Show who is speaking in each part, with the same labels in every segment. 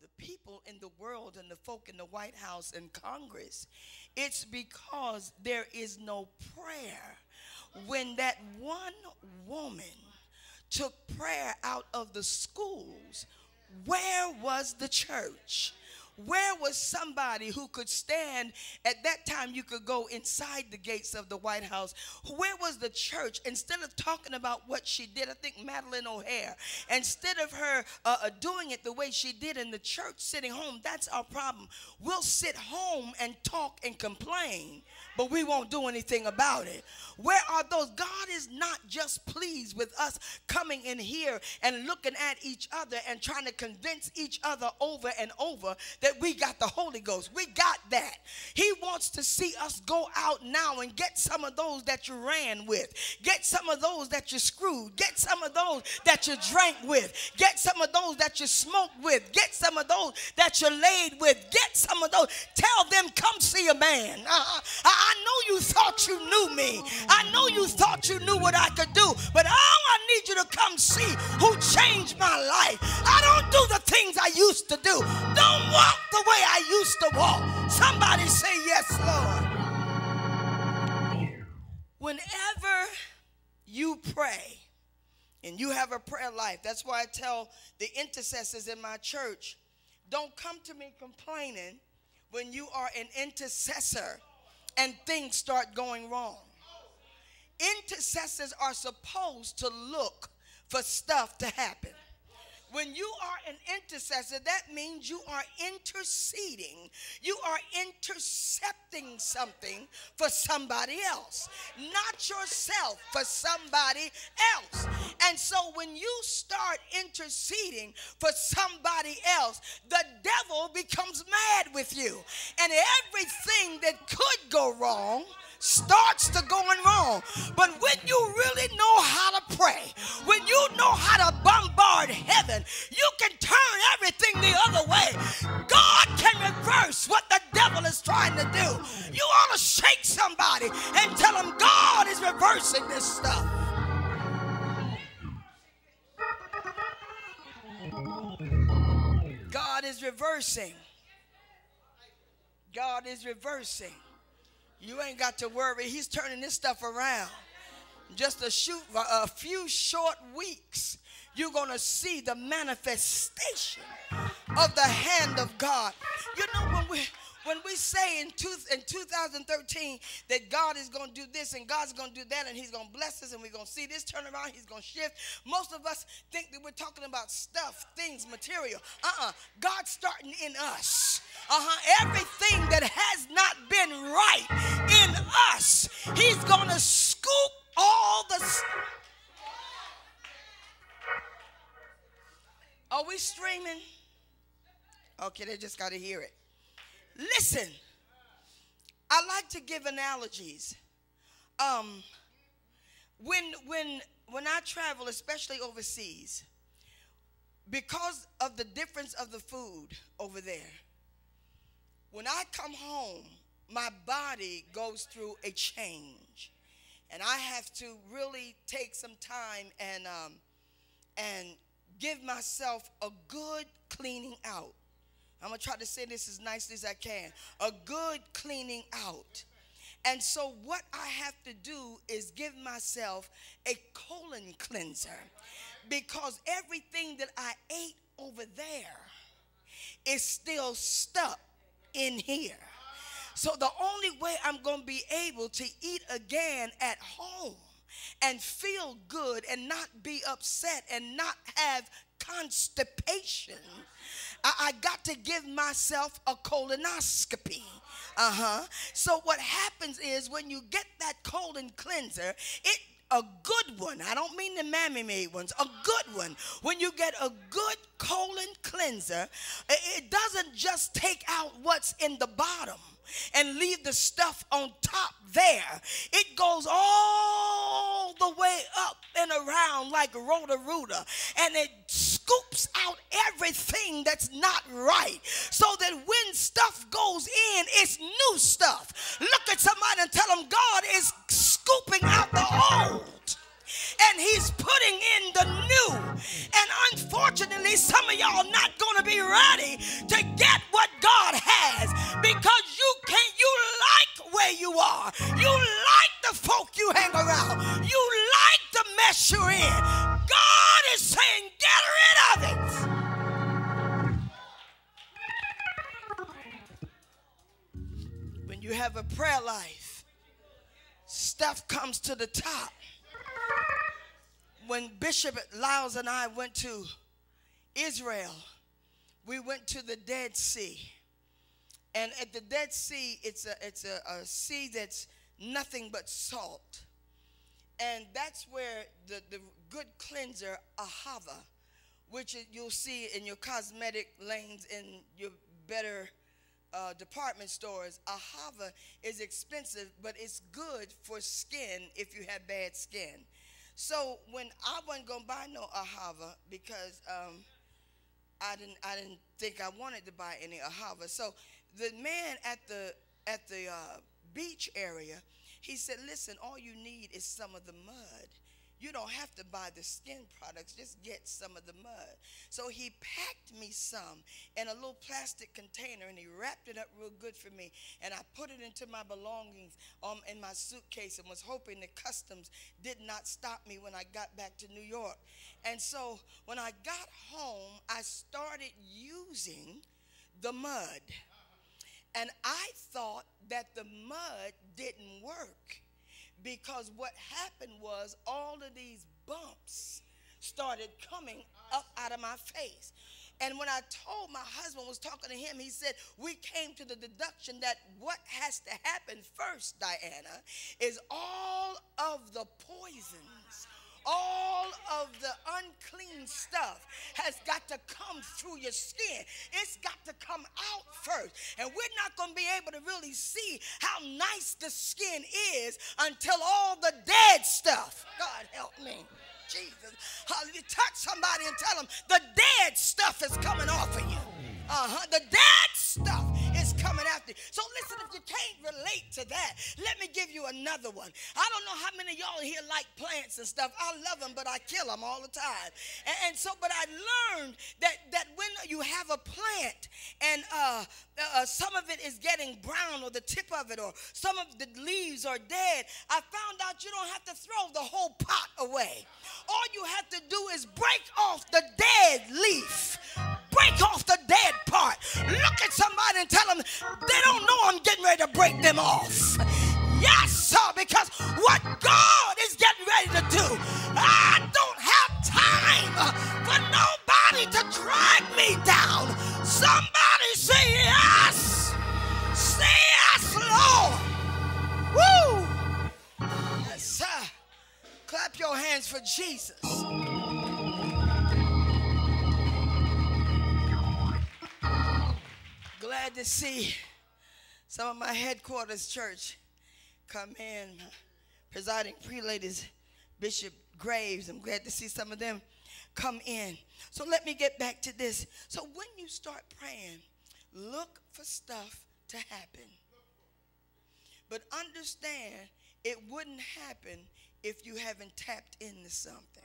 Speaker 1: the people in the world and the folk in the White House and Congress, it's because there is no prayer. When that one woman took prayer out of the schools, where was the church? Where was somebody who could stand? At that time, you could go inside the gates of the White House. Where was the church? Instead of talking about what she did, I think Madeleine O'Hare, instead of her doing it the way she did in the church, sitting home, that's our problem. We'll sit home and talk and complain, but we won't do anything about it. Where are those? God is not just pleased with us coming in here and looking at each other and trying to convince each other over and over that we got the Holy Ghost. We got that. He wants to see us go out now and get some of those that you ran with. Get some of those that you screwed. Get some of those that you drank with. Get some of those that you smoked with. Get some of those that you laid with. Get some of those. Tell them, come see a man. I know you thought you knew me. I know you thought you knew what I could do, but now I need you to come see who changed my life. I don't do the things I used to do. Don't walk the way I used to walk. Somebody say yes, Lord. Whenever you pray and you have a prayer life, that's why I tell the intercessors in my church, don't come to me complaining when you are an intercessor and things start going wrong. Intercessors are supposed to look for stuff to happen. When you are an intercessor, that means you are interceding. You are intercepting something for somebody else, not yourself, for somebody else. And so when you start interceding for somebody else, the devil becomes mad with you. And everything that could go wrong starts to going wrong. But when you really know how to pray, when you know how to bombard heaven, you can turn everything the other way. God can reverse what the devil is trying to do. You ought to shake somebody and tell them God is reversing this stuff. God is reversing. God is reversing. You ain't got to worry. He's turning this stuff around. Just a few short weeks, you're going to see the manifestation of the hand of God. You know, when we say in 2013 that God is going to do this and God's going to do that and he's going to bless us and we're going to see this turn around, he's going to shift. Most of us think that we're talking about stuff, things, material. God's starting in us. Everything that has not been right in us, he's going to scoop all the... Are we streaming? Okay, they just got to hear it. Listen, I like to give analogies. When I travel, especially overseas, because of the difference of the food over there, when I come home, my body goes through a change, and I have to really take some time and give myself a good cleaning out. I'm going to try to say this as nicely as I can. A good cleaning out. And so what I have to do is give myself a colon cleanser, because everything that I ate over there is still stuck in here. So the only way I'm going to be able to eat again at home and feel good and not be upset and not have constipation, I got to give myself a colonoscopy. So what happens is when you get that colon cleanser, a good one, I don't mean the mammy made ones, a good one. When you get a good colon cleanser, it doesn't just take out what's in the bottom and leave the stuff on top there. It goes all the way up and around like Roto-Rooter, and it scoops out everything that's not right, so that when stuff goes in, it's new stuff. Look at somebody and tell them God is scooping out the old, and he's putting in the new. And unfortunately, some of y'all not going to be ready to get what God has because you like where you are. You like the folk you hang around. You like the mess you're in. God is saying, get rid of it. When you have a prayer life, stuff comes to the top. When Bishop Lyles and I went to Israel, we went to the Dead Sea. And at the Dead Sea, it's a sea that's nothing but salt. And that's where the good cleanser, ahava, which you'll see in your cosmetic lanes in your better department stores. Ahava is expensive, but it's good for skin if you have bad skin. So when I wasn't gonna buy no ahava because I didn't think I wanted to buy any ahava. So the man at the beach area, he said, listen, all you need is some of the mud. You don't have to buy the skin products, just get some of the mud. So he packed me some in a little plastic container and he wrapped it up real good for me. And I put it into my belongings in my suitcase and was hoping the customs did not stop me when I got back to New York. And so when I got home, I started using the mud. And I thought that the mud didn't work. Because what happened was all of these bumps started coming up out of my face. And when I told my husband, was talking to him, he said, we came to the deduction that what has to happen first, Diana, is all of the poisons, all of the unclean stuff has got to come through your skin. It's got to come out first. And we're not going to be able to really see how nice the skin is until all the dead stuff. God help me. Jesus. Hallelujah. Touch somebody and tell them the dead stuff is coming off of you. The dead stuff is coming after you. So listen, if you can't relate to that, let me give you another one. I don't know how many of y'all here like plants and stuff. I love them, but I kill them all the time. But I learned that when you have a plant and some of it is getting brown or the tip of it or some of the leaves are dead, I found out you don't have to throw the whole pot away. All you have to do is break off the dead leaf. Break off the dead part. Look at somebody and tell them they don't know I'm getting ready to break them off. Yes, sir, because what God is getting ready to do, I don't have time for nobody to drag me down. Somebody say yes. Say yes, Lord. Woo. Yes, sir. Clap your hands for Jesus. Glad to see some of my headquarters church come in. Presiding prelate is Bishop Graves. I'm glad to see some of them come in. So let me get back to this. So when you start praying, look for stuff to happen. But understand it wouldn't happen if you haven't tapped into something.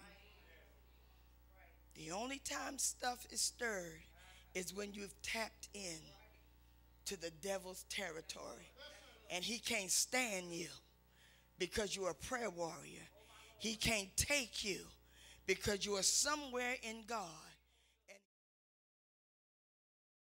Speaker 1: The only time stuff is stirred is when you've tapped in to the devil's territory. And he can't stand you because you're a prayer warrior. He can't take you because you are somewhere in God